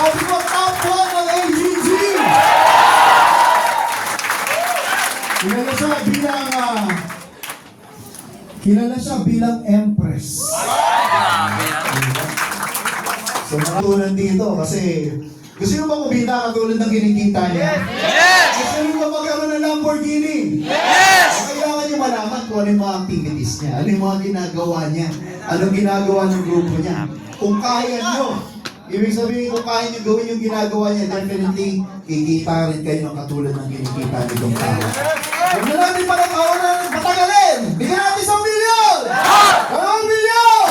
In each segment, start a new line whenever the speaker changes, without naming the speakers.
Sabi ko, top 1 ng AGG! Kilala siya bilang Empress. So, matulad dito kasi gusto nyo ba kumita katulad ng kinikita niya?
Yes!
Gusto nyo ba magkaroon ng Lamborghini?
Yes!
Kailangan nyo malaman kung ano yung mga activities niya, ano yung mga ginagawa niya, anong ginagawa ng grupo niya. Kung kaya nyo, ibig sabihin kung kaya nyo gawin yung ginagawa niya, definitely kikita rin kayo ng katulad ng kinikita nitong tao. Huwag na natin patagalin! Bigyan natin 1 milyon! 2 milyon!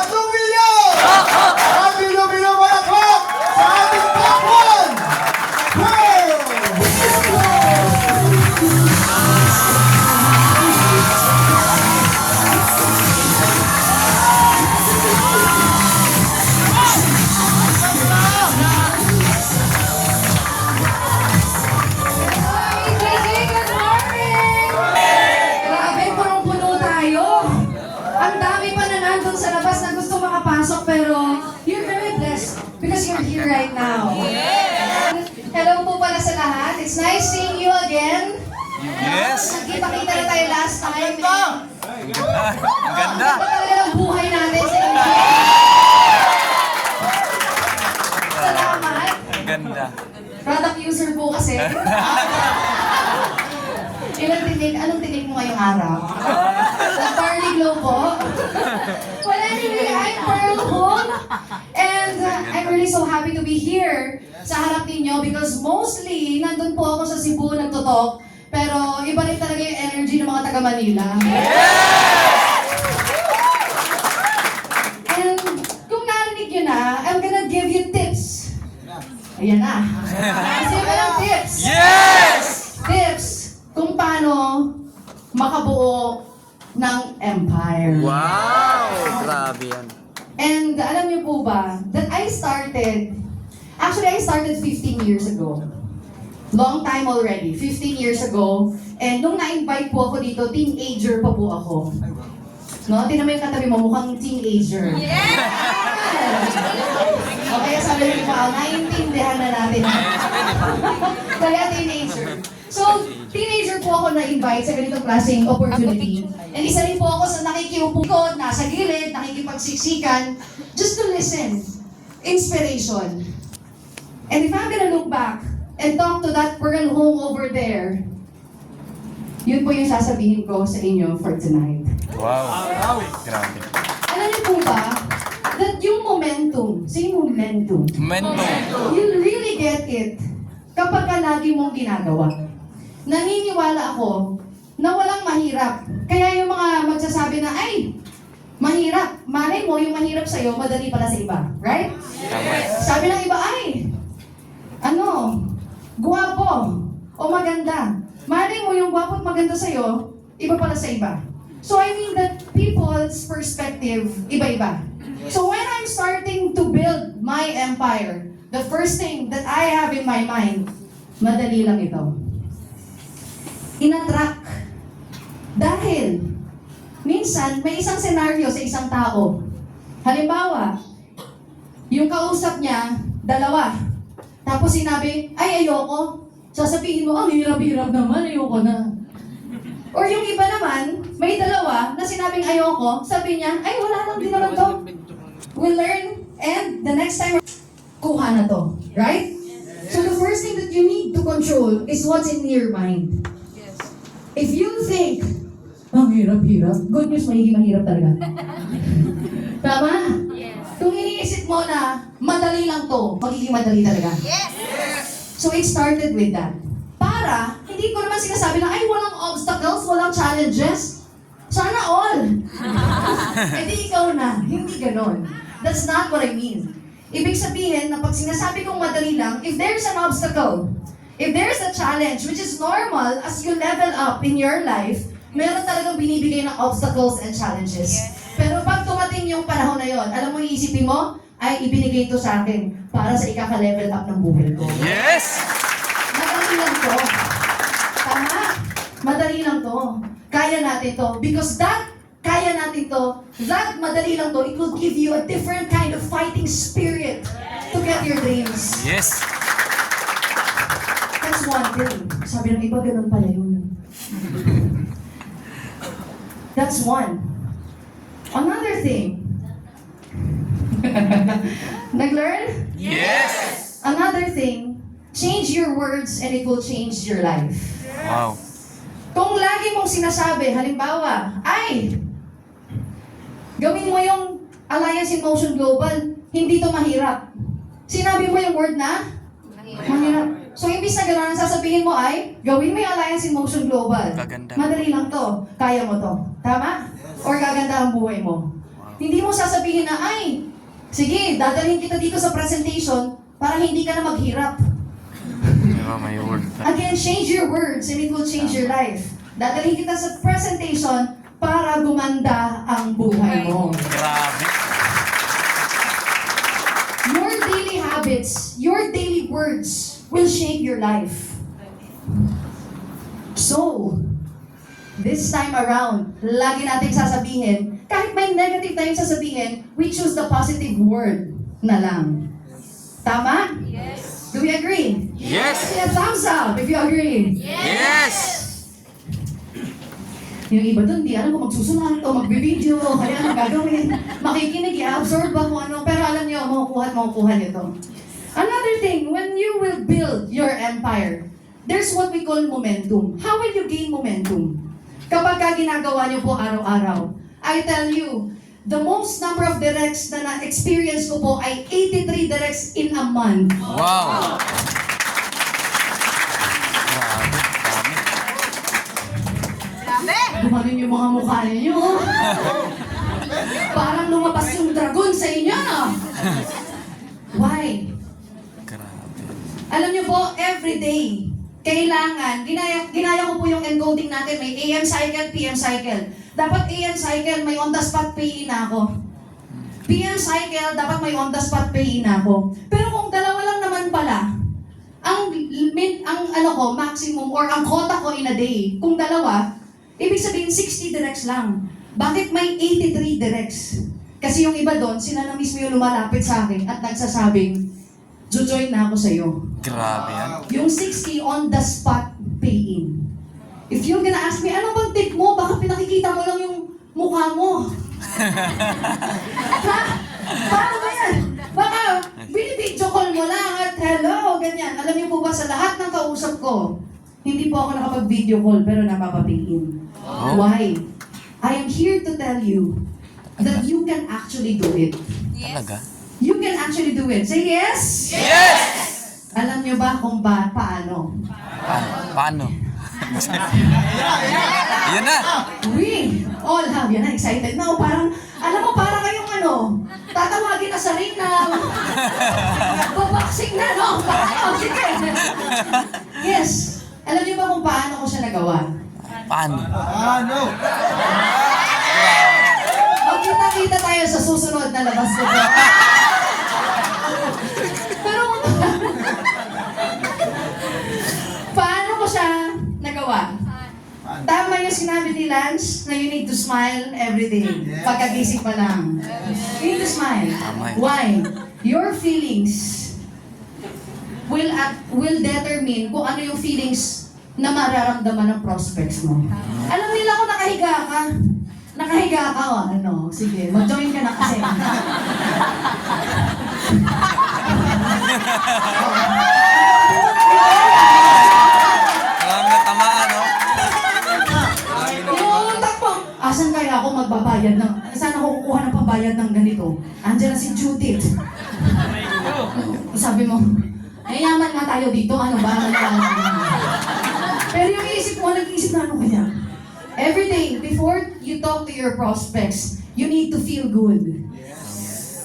3 milyon! 1 milyon malakot sa ating top 1! Pearl!
Grabe, punong-puno tayo. Ang dami pa na nandun sa labas na gusto makapasok pero you're very blessed because you're here right now. Hello po pala sa lahat. It's nice seeing you again.
Yes!
Nagkita-kita na tayo last time.
Ang ganda!
Ito talaga ng buhay natin sa inyo. Salamat.
Ang ganda.
Product user po kasi. Anong tinig mo ngayong araw? Barley Glow po? Well, anyway, I'm Pearl Hong. And I'm really so happy to be here sa harap ninyo because mostly, nandun po ako sa Cebu nagtutok. Pero iba rin talaga yung energy ng mga taga Manila. And kung narinig nyo na, I'm gonna give you tips. Ayan na. Kasi walang tips.
Yes!
Tips kung paano makabuo ng empire.
Wow! Grabe yan.
And alam niyo po ba, that I started 15 years ago. Long time already, 15 years ago. And nung na-invite po ako dito, teenager pa po ako. No? Tingnan mo yung katabi mo, mukhang teenager. O kaya sabi niyo pa, naiintindihan na natin. Kaya teenager. So, teenager po ako na-invite sa ganitong klaseng opportunity. And isa rin po ako sa nakikiupo ko, nasa gilid, nakikipagsiksikan, just to listen. Inspiration. And if I'm gonna look back and talk to that Pearl Hong over there, yun po yung sasabihin ko sa inyo for tonight.
Wow! Grabe.
Alam niyo po ba, that yung momentum,
Momentum.
you'll really get it kapag ka lagi mong ginagawa. Naniniwala ako na walang mahirap. Kaya yung mga magsasabi na, ay, mahirap. Malay mo, yung mahirap sa'yo, madali pala sa iba. Right? Sabi ng iba, ay, guwapo o maganda. Malay mo, yung guwapo at maganda sa'yo, iba pala sa iba. So I mean that people's perspective, iba-iba. So when I'm starting to build my empire, the first thing that I have in my mind, madali lang ito. Inatrack. Dahil, minsan, may isang senaryo sa isang tao. Halimbawa, yung kausap niya, 2. Tapos sinabi, ay ayoko. Sasabihin mo, ang hirap-hirap naman, ayoko na. Or yung iba naman, may 2 na sinabing ayoko, sabi niya, ay wala lang din naman to. We'll learn, and the next time, kuha na to. Right? So the first thing that you need to control is what's in your mind. If you think, ang hirap-hirap, good news, magiging mahirap talaga. Tama? Yes. Kung iniisip mo na, madali lang to, magiging madali talaga. Yes! So it started with that. Para, hindi ko naman sinasabi na, ay, walang obstacles, walang challenges. Sana all. Hindi ikaw na, hindi ganon. That's not what I mean. Ibig sabihin na pag sinasabi kong madali lang, if there's an obstacle, if there's a challenge, which is normal as you level up in your life, meron talagang binibigay ng obstacles and challenges. Pero pag tumating yung panahon na yon, alam mo, iisipin mo, ay ibinigay ito sa akin para sa ikaka-level up ng buhay ko.
Yes!
Madali lang to. Tama? Madali lang to. Kaya natin to. Because that, kaya natin to, that madali lang to, it will give you a different kind of fighting spirit to get at your dreams.
Yes.
That's one thing. Sabi ng iba, ganun pala yun. That's one. Another thing. Nag-learn?
Yes.
Another thing, change your words and it will change your life.
Wow.
Kung lagi mong sinasabi, halimbawa, ay, gawin mo yung Alliance in Motion Global, hindi to mahirap. Sinabi mo yung word na? Mahirap. So, imbis na gano'n, ang sasabihin mo ay, gawin mo yung Alliance in Motion Global.
Gaganda.
Madali lang to. Kaya mo to. Tama? Or gaganda ang buhay mo. Hindi mo sasabihin na, ay, sige, dadalhin kita dito sa presentation para hindi ka na maghirap.
Diba, may word pa.
Again, change your words and it will change your life. Dadalhin kita sa presentation para gumanda ang buhay mo.
Grabe.
Your daily habits, your daily words will shape your life. So, this time around, lagi natin sasabihin, kahit may negative tayong sasabihin, we choose the positive word na lang. Tama?
Yes.
Do we agree?
Yes.
Say a thumbs up if you agree.
Yes.
Yung iba dun, di alam kung magsusulat o magbibideo, kaya ano gagawin. Makikinig, i-absorb ba kung ano, pero alam nyo, makukuha nito. Another thing, when you will build your empire, there's what we call momentum. How will you gain momentum? Kapag ginagawa nyo po araw-araw, I tell you, the most number of directs na na-experience ko po ay 83 directs in a month.
Wow. Grabe. Dami.
Gumanon yung mga mukha ninyo. Parang lumabas yung dragon sa inyo. Why?
Grabe.
Alam niyo po, every day, kailangan, ginaya ko po yung encoding natin, may AM cycle, PM cycle. Dapat AM cycle, may on-the-spot pay na ako. PM cycle, dapat may on-the-spot pay na ako. Pero kung dalawa lang naman pala, ang maximum or ang quota ko in a day, kung dalawa, ibig sabihin 60 directs lang. Bakit may 83 directs? Kasi yung iba doon, sila na mismo yung lumalapit sa akin at nagsasabing, join na ako sa'yo.
Grabe yan.
Yung 60 on the spot pay-in. If you're gonna ask me, ano bang tip mo? Baka pinakikita mo lang yung mukha mo. Ha? Paano ba yan? Baka binibidyo call mo lang at hello, ganyan. Alam niyo po ba sa lahat ng kausap ko, hindi po ako nakapag-video call pero napapapay-in.
Oh.
Why? I am here to tell you that you can actually do it.
Talaga?
You can actually do it. Say yes!
Yes!
Alam niyo ba kung paano?
Paano? Yan na.
We all have, yan na, excited na. O parang, alam mo, parang kayong tatawagin na sa ring na, babaksing na, no? Parang, sige. Yes. Alam niyo ba kung paano ko siya nagawa?
Paano?
Magkita-kita tayo sa susunod na labas ko. Pero, paano ko siya nagawa? Tama yung sinabi ni Lance na you need to smile every day. Pagkagising pa lang. You need to smile. Why? Your feelings will determine kung ano yung feelings na mararamdaman ng prospects mo. Alam nila kung nakahiga ka. Nakahiga ka, o ano? Sige, mag-join ka na kasi.
Alam na tamaan, no?
Inuutak po. Asan kaya ako magbabayad ng... Saan ako kukuha ng pambayad ng ganito? Andiyan na si Judith. Sabi mo, ay yaman nga tayo dito. Ano ba? Pero yung isip mo, nag-iisip na ano kaya? Every day, before you talk to your prospects, you need to feel good.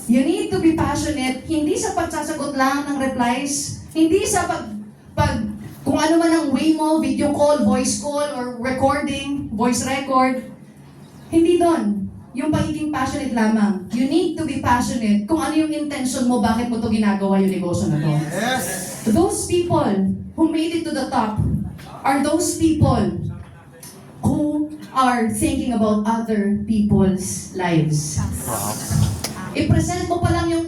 You need to be passionate, hindi sa pagsasagot lang ng replies, hindi sa kung ano man ang way mo, video call, voice call, or recording, voice record. Hindi doon. Yung pagiging passionate lamang. You need to be passionate kung ano yung intention mo, bakit mo to ginagawa yung negosyo na to.
Yes!
Those people who made it to the top are those people who are thinking about other people's lives.
Wow.
I-present mo pa lang yung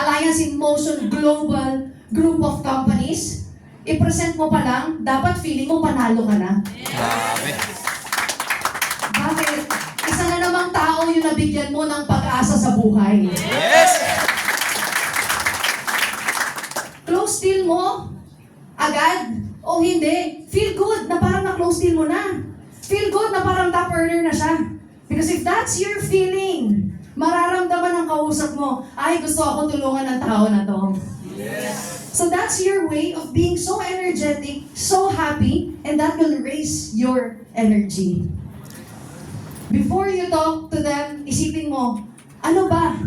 Alliance in Motion Global Group of Companies. I-present mo pa lang, dapat feeling mo panalo ka na.
Grabe.
Bakit? Isa na namang tao yung nabigyan mo ng pag-asa sa buhay.
Yes!
Close deal mo? Agad? O hindi? Feel good na parang na-close deal mo na. Feel good na parang top earner na siya. Because if that's your feeling, mararamdaman ng kausap mo, ay gusto ako tulungan ng tao na to. So that's your way of being so energetic, so happy, and that will raise your energy. Before you talk to them, isipin mo, ano ba?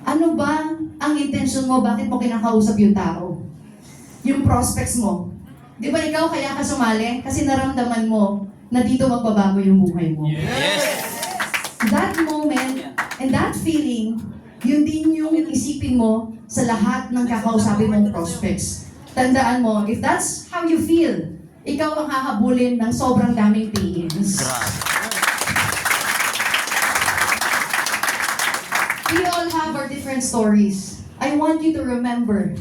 Ano ba ang intention mo? Bakit mo kinakausap yung tao? Yung prospects mo. Di ba ikaw kaya ka sumali? Kasi naramdaman mo na dito magbabago yung buhay mo.
Yes!
That moment and that feeling, yun din yung isipin mo sa lahat ng kakausapin mong prospects. Tandaan mo, if that's how you feel, ikaw ang hahabulin ng sobrang daming PMs.
Grabe.
We all have our different stories. I want you to remember,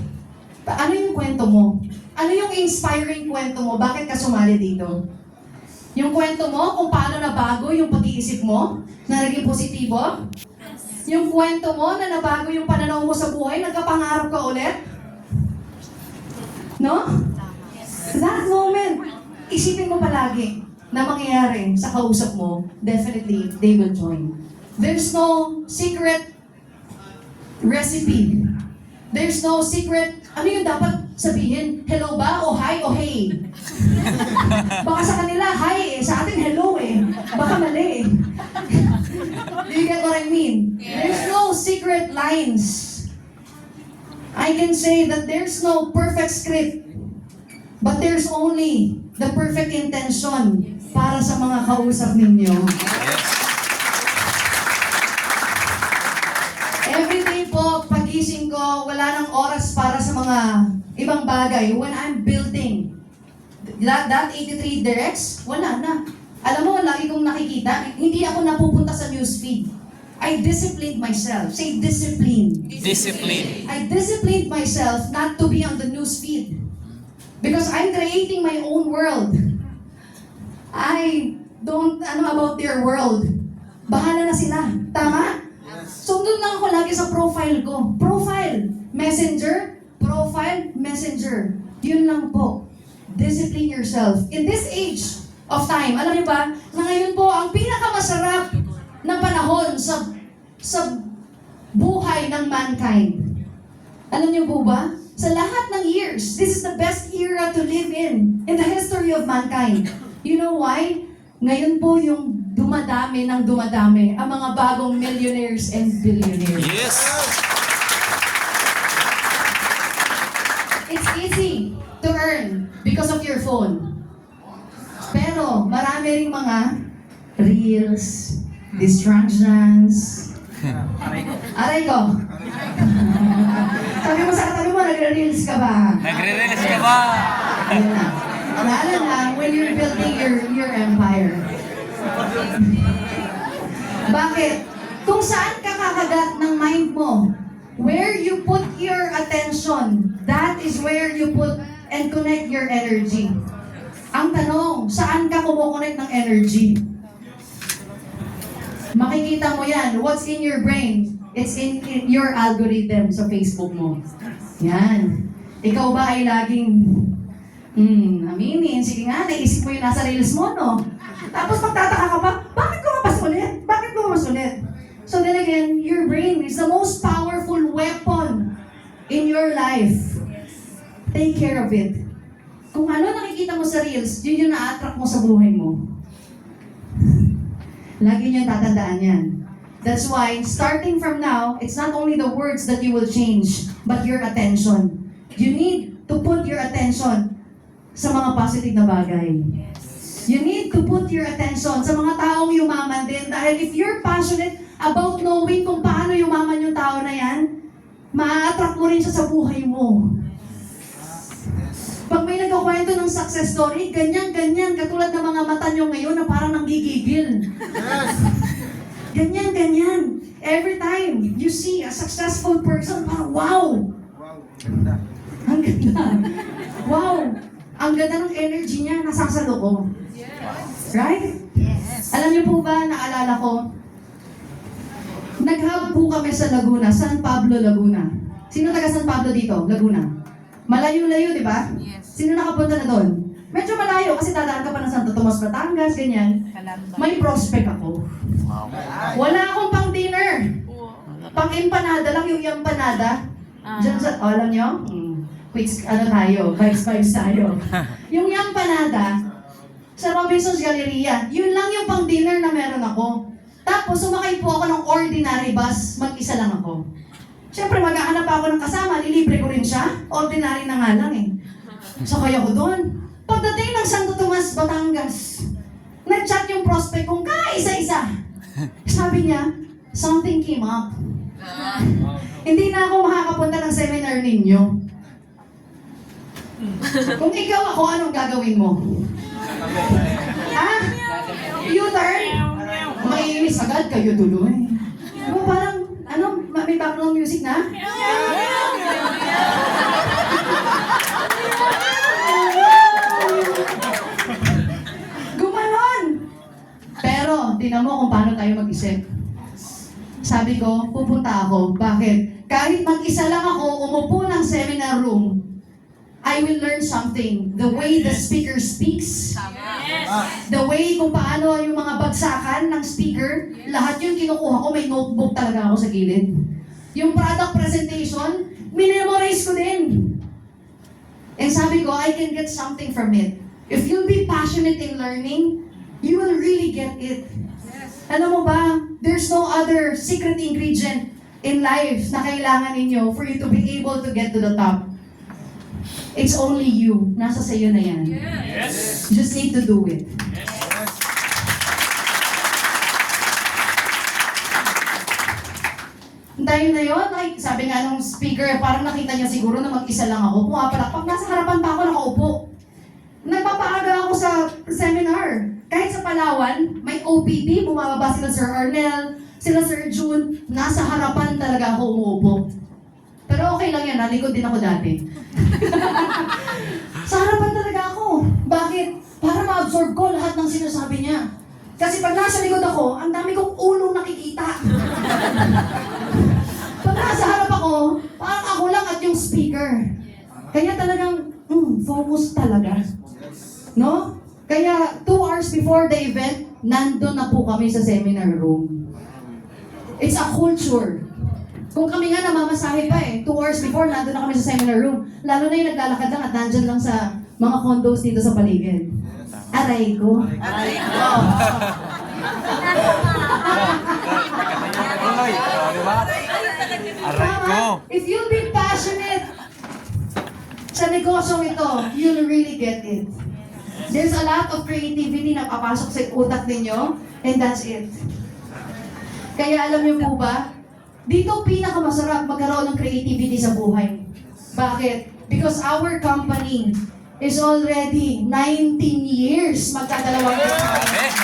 ano yung kwento mo? Ano yung inspiring kwento mo? Bakit ka sumali dito? Yung kwento mo kung paano nabago yung pag-iisip mo na naging positibo? Yung kwento mo na nabago yung pananaw mo sa buhay, nagkapangarap ka ulit? No? That moment, isipin mo palagi na mangyayari sa kausap mo, definitely, they will join. There's no secret recipe. There's no secret, ano yung dapat sabihin? Hello ba? O hi o hey? Baka sa kanila, hi eh. Sa atin, hello eh. Baka mali eh. Do you get what I mean? There's no secret lines. I can say that there's no perfect script. But there's only the perfect intention para sa mga kausap ninyo.
Yes!
Every day po, pagising ko, wala nang oras para sa mga ibang bagay. When I'm building that 83 directs, wala na. Alam mo, lagi kong nakikita, hindi ako napupunta sa newsfeed. I disciplined myself. Say discipline.
Discipline.
I disciplined myself not to be on the newsfeed. Because I'm creating my own world. I don't about their world. Bahala na sila. Tama? So doon lang ako lagi sa profile ko. Profile, messenger, profile, messenger. Yun lang po. Discipline yourself. In this age of time, alam niyo ba, na ngayon po, ang pinakamasarap na panahon sa buhay ng mankind. Alam niyo po ba? Sa lahat ng years, this is the best era to live in the history of mankind. You know why? Ngayon po yung dumadami ng dumadami ang mga bagong millionaires and billionaires.
Yes!
It's easy to earn because of your phone. Pero marami ring mga reels, distractions. Aray ko. Sabi mo sa katabi mo, nagre-reels ka ba?
Nagre-release ka ba?
Ayun na. Lalo lang when you're building your empire. Bakit? Kung saan ka kakagat ng mind mo, where you put your attention, that is where you put and connect your energy. Ang tanong, saan ka kumukonect ng energy? Makikita mo yan. What's in your brain? It's in your algorithm sa Facebook mo. Yan. Ikaw ba ay laging, aminin, sige nga, naisip mo yung nasa reels mo, no? Tapos magtataka ka pa, bakit ko mapas ulit? Bakit ko mapas ulit? So then again, your brain is the most powerful weapon in your life. Take care of it. Kung ano nakikita mo sa reels, yun yung na-attract mo sa buhay mo. Lagi niyo tatandaan yan. That's why, starting from now, it's not only the words that you will change, but your attention. You need to put your attention sa mga positive na bagay. You need to put your attention sa mga taong yumaman din. Dahil if you're passionate about knowing kung paano yumaman yung tao na yan, ma-attract mo rin siya sa buhay mo. Pag may nagkakwento ng success story, ganyan, katulad ng mga mata nyo ngayon na parang nanggigigil. Ganyan. Every time you see a successful person, parang ganda. Wow! Ang ganda ng energy niya, nasasalo ko. Right? Alam niyo po ba, naalala ko, nag-hub po kami sa Laguna, San Pablo, Laguna. Sino taga San Pablo dito? Laguna. Malayo-layo, di ba? Sino nakapunta na doon? Medyo malayo kasi dadaan ka pa ng Santo Tomas, Batangas, ganyan. May prospect ako. Wala akong pang dinner. Pang empanada lang, yung empanada. Diyan sa, alam niyo? Quiz, vibes tayo. Yung empanada, sa Robinson's Galleria, yun lang yung pang dinner na meron ako. Tapos, sumakay po ako ng ordinary bus, mag-isa lang ako. Siyempre, maghahanap ako ng kasama, lilibre ko rin siya. Ordinary na nga lang eh. Sakay ako doon. Pagdating ng Santo Tomas, Batangas, nag-chat yung prospect kong kaisa-isa. Sabi niya, something came up. Hindi na ako makakapunta ng seminar ninyo. Kung ikaw ako, anong gagawin mo? Ha? U-turn? Maiinis agad kayo tuloy. Diba parang, may background music na? Gumanon! Pero, tingnan mo kung paano tayo mag-isip. Sabi ko, pupunta ako. Bakit? Kahit mag-isa lang ako, umupo ng seminar room, I will learn something. The way the speaker speaks, the way kung paano yung mga bagsakan ng speaker, lahat yun kinukuha ko, may notebook talaga ako sa gilid. Yung product presentation, minemorize ko din. And sabi ko, I can get something from it. If you'll be passionate in learning, you will really get it. Alam mo ba, there's no other secret ingredient in life na kailangan ninyo for you to be able to get to the top. It's only you. Nasa sayo na yan.
Yes.
Just need to do it. Dahil na yun, ay, sabi nga nung speaker, parang nakita niya siguro na mag-isa lang ako. Pumapalakpak, nasa harapan pa ako nakaupo. Nagpapaaga ako sa seminar. Kahit sa Palawan, may OPP, bumababa sila Sir Arnel, sila Sir June, nasa harapan talaga ako umuupo. Pero okay lang yan, nalikod din ako dati. Sa harapan talaga ako. Bakit? Para ma-absorb ko lahat ng sinasabi niya. Kasi pag nasa likod ako, ang dami kong ulong nakikita. Pag nasa harap ako, parang ako lang at yung speaker. Kaya talagang, focus talaga. No? Kaya 2 hours before the event, nandun na po kami sa seminar room. It's a culture. Kung kami nga namamasahe pa 2 hours before, nandun na kami sa seminar room. Lalo na yung naglalakad lang at nandyan lang sa mga condos dito sa paligid. Aray ko.
Aray ko. Tuloy. Di ba? Aray ko.
If you'll be passionate sa negosyong ito, you'll really get it. There's a lot of creativity na papasok sa utak ninyo, and that's it. Kaya alam niyo po ba, dito pinakamasarap magkaroon ng creativity sa buhay. Bakit? Because our company is already 19 years magkadalawang years.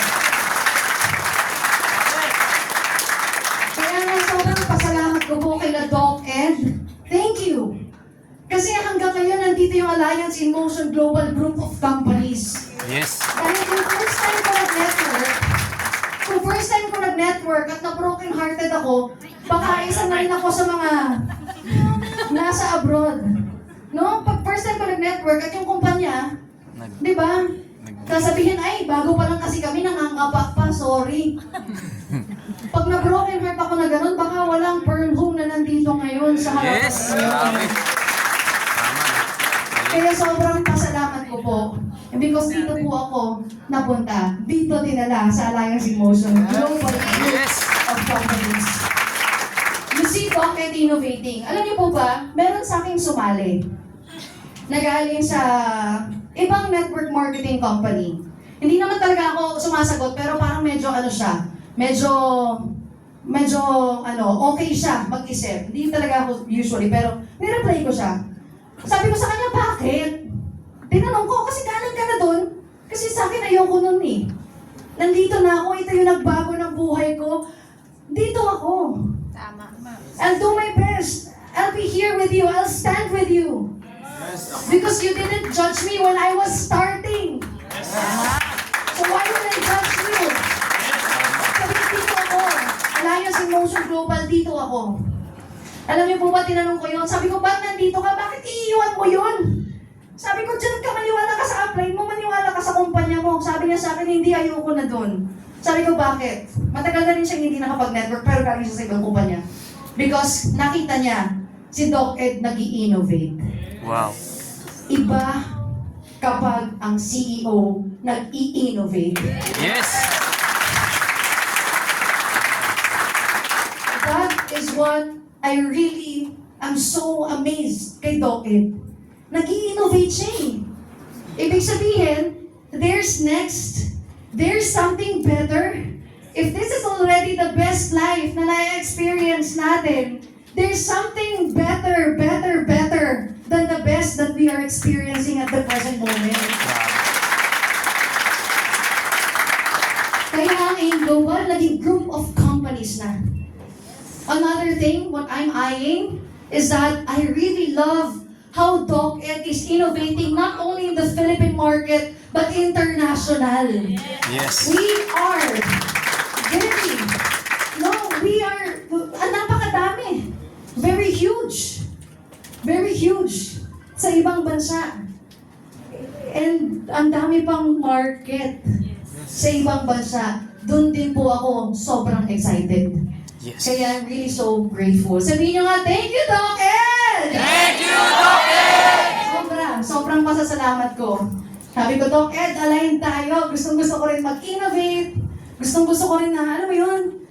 Kaya nga sobrang pasalamat ko po kay Doc Ed. Thank you. Kasi hanggang ngayon nandito yung Alliance in Motion Global Group of Companies.
Yes.
Dahil kung first time ko nag-network at na-broken hearted ako, baka isa na rin ako sa mga nasa abroad. No? Pag first time ko nag-network at yung kumpanya, di ba? Sasabihin, ay, bago pa lang kasi kami, nangangapak pa, sorry. Pag na-broken heart ako na ganun, baka walang Pearl Home na nandito ngayon sa harapan.
Yes. Grabe.
Kaya sobrang pasalamat ko po. And because dito po ako napunta, dito dinala sa Alliance in Motion Global Group of Companies. You see, Doc Ed Innovating. Alam niyo po ba, meron sa aking sumali na galing sa ibang network marketing company. Hindi naman talaga ako sumasagot, pero parang medyo siya, medyo okay siya mag-isip. Hindi talaga ako usually, pero nireply ko siya. Sabi ko sa kanya, bakit? Tinanong ko, kasi galing ka na doon. Kasi sa akin, ayoko nun eh. Nandito na ako, ito yung nagbago ng buhay ko. Dito ako.
Tama.
I'll do my best. I'll be here with you. I'll stand with you. Because you didn't judge me when I was starting. So why would I judge you? Sabi ko, dito ako. Alliance in Motion Global, dito ako. Alam niyo po ba, tinanong ko yun. Sabi ko, ba't nandito ka? Bakit iiwan mo yun? Sabi ko, dyan ka, maniwala ka sa upline mo, maniwala ka sa kumpanya mo. Sabi niya sa akin, hindi, ayoko na doon. Sabi ko, bakit? Matagal na rin siyang hindi nakapag-network, pero galing siya sa ibang kumpanya. Because nakita niya, si Doc Ed nag-i-innovate.
Wow.
Iba kapag ang CEO nag-i-innovate.
Yes.
That is what I really am so amazed kay Doc Ed. Nag-i-innovate siya eh. Ibig sabihin, there's next. There's something better. If this is already the best life na na-experience natin, there's something better than the best that we are experiencing at the present moment. Kaya ang AIM Global, naging group of companies na. Another thing, what I'm eyeing, is that I really love how Doc Ed is innovating not only in the Philippine market, but international.
Yes.
We are napakadami. Very huge. Very huge. Sa ibang bansa. And ang dami pang market sa ibang bansa. Doon din po ako sobrang excited.
Yes.
Kaya I'm really so grateful. Sabihin nyo nga, thank you, Doc Ed!
Thank you, Doc Ed!
Sobrang pasasalamat ko. Sabi ko, Doc Ed, align tayo. Gustong-gusto ko rin mag-innovate. Gustong-gusto ko rin na, alam mo yun,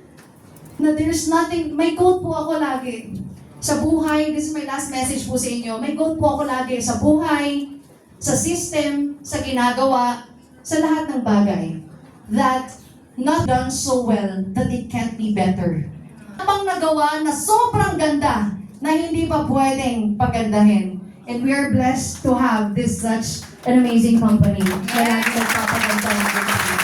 na there's nothing, may quote po ako lagi. Sa buhay, this is my last message po sa inyo, may quote po ako lagi sa buhay, sa system, sa ginagawa, sa lahat ng bagay. That not done so well that it can't be better. Habang nagawa na sobrang ganda na hindi pa pwedeng pagandahin. And we are blessed to have this such an amazing company. Kaya nagpapaganda ng company.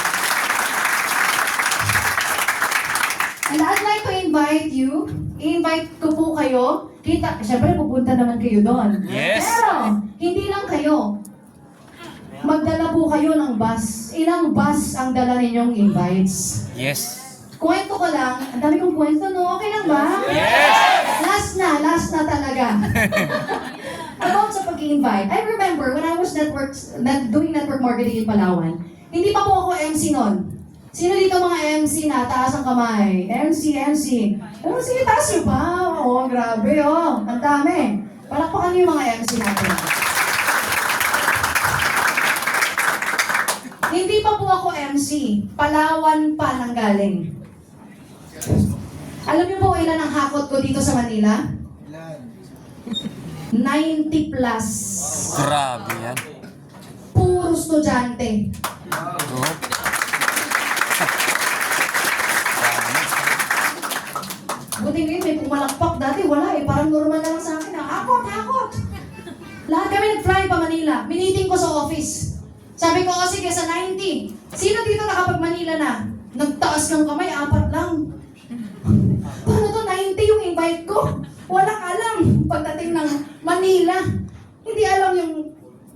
And I'd like to invite you, i-invite ko po kayo, syempre pupunta naman kayo doon.
Yes.
Pero, hindi lang kayo. Magdala po kayo ng bus. Ilang bus ang dala ninyong invites?
Yes.
Kwento ko lang, ang dami kong kwento, no? Okay lang ba?
Yes!
Last na talaga. About sa pag-invite, I remember when I was doing network marketing in Palawan, hindi pa po ako MC noon. Sino dito mga MC na? Taas ang kamay. MC. Oh, sige, taas nyo pa. Oo, grabe, oh. Ang dami. Palakpakan niyo yung mga MC natin. Hindi pa po ako MC. Palawan pa nanggaling. Alam niyo po ilan ang hakot ko dito sa Manila? 90 plus.
Grabe yan.
Puro estudyante.
Oh.
Buti ngayon may pumalakpak. Dati wala eh. Parang normal na lang sa akin. Hakot. Lahat kami nag-fly pa Manila. Miniting ko sa office. Sabi ko, sige, sa 90. Sino dito nakapag-Manila na? Nagtaas ng kamay, 4 lang. Paano to? 90 yung invite ko. Walang alam. Pagdating ng Manila. Hindi alam yung...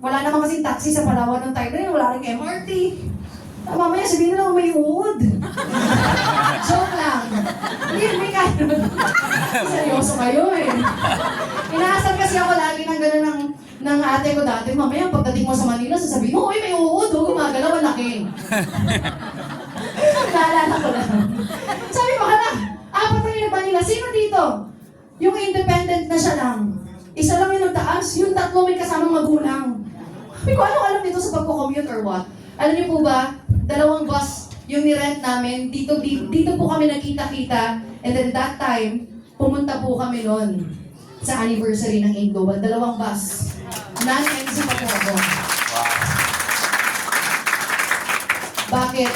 Wala naman kasing taxi sa Palawan ng time na yun. Wala rin MRT. Mamaya sabihin nila may uod. Joke lang. Hindi, may kayo. Seryoso kayo eh. Inaasar kasi ako lagi ng gano'n ng ate ko dati. Mamaya pagdating mo sa Manila, sasabihin mo, uy, may uod. Oh, gumagalaw, ang laki. Naalala ko lang. Sabi ko, hala, 4 na yung Manila. Sino dito? Yung independent na siya lang. Isa lang yung nagtaas, yung 3 may kasamang magulang. Sabi ko, anong alam nito sa pagko-commute or what? Alam niyo po ba, 2 bus yung ni-rent namin, dito po kami nagkita-kita, and then that time, pumunta po kami noon sa anniversary ng AIM Global. 2 bus. Non-MC pa po ako. Bakit?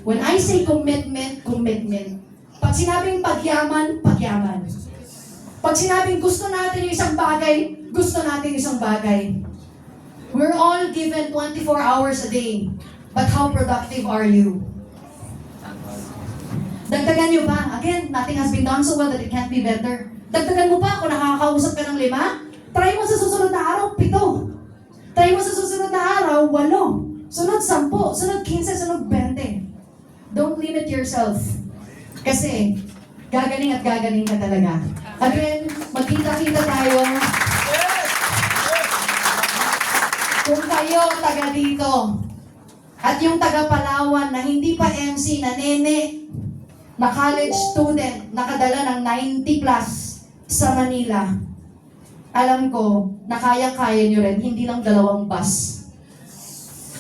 When I say commitment. Pag sinabing pagyaman. Pag sinabing gusto natin yung isang bagay, gusto natin yung isang bagay. We're all given 24 hours a day. But how productive are you? Dagdagan nyo ba? Again, nothing has been done so well that it can't be better. Dagdagan mo pa kung nakakausap ka ng 5. Try mo sa susunod na araw, 7. Try mo sa susunod na araw, 8. Sunod 10, sunod 15, sunod 20. Don't limit yourself. Kasi, gagaling at gagaling ka talaga. Again, magkita-kita tayo. Kung kayo taga dito, at yung taga Palawan na hindi pa MC, na nene, na college student, nakadala ng 90 plus sa Manila, alam ko na kayang-kaya nyo rin, hindi lang 2 bus.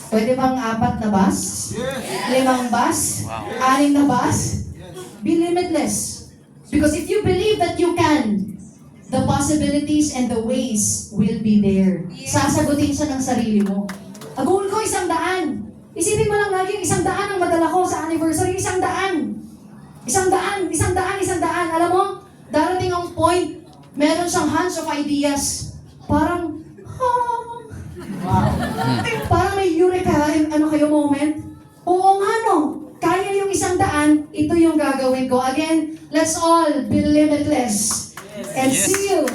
Pwede bang 4 na bus? 5 bus? 6 na bus? Be limitless. Because if you believe that you can, the possibilities and the ways will be there. Sasagutin siya ng sarili mo. Ang goal ko, 100. Isipin mo lang lagi, 100 ang madala ko sa anniversary, 100. 100. Alam mo, darating ang point, meron siyang hunch of ideas. Parang, parang may eureka, moment. Oo nga no, kaya yung 100, ito yung gagawin ko. Again, let's all be limitless. And
Yes.
see you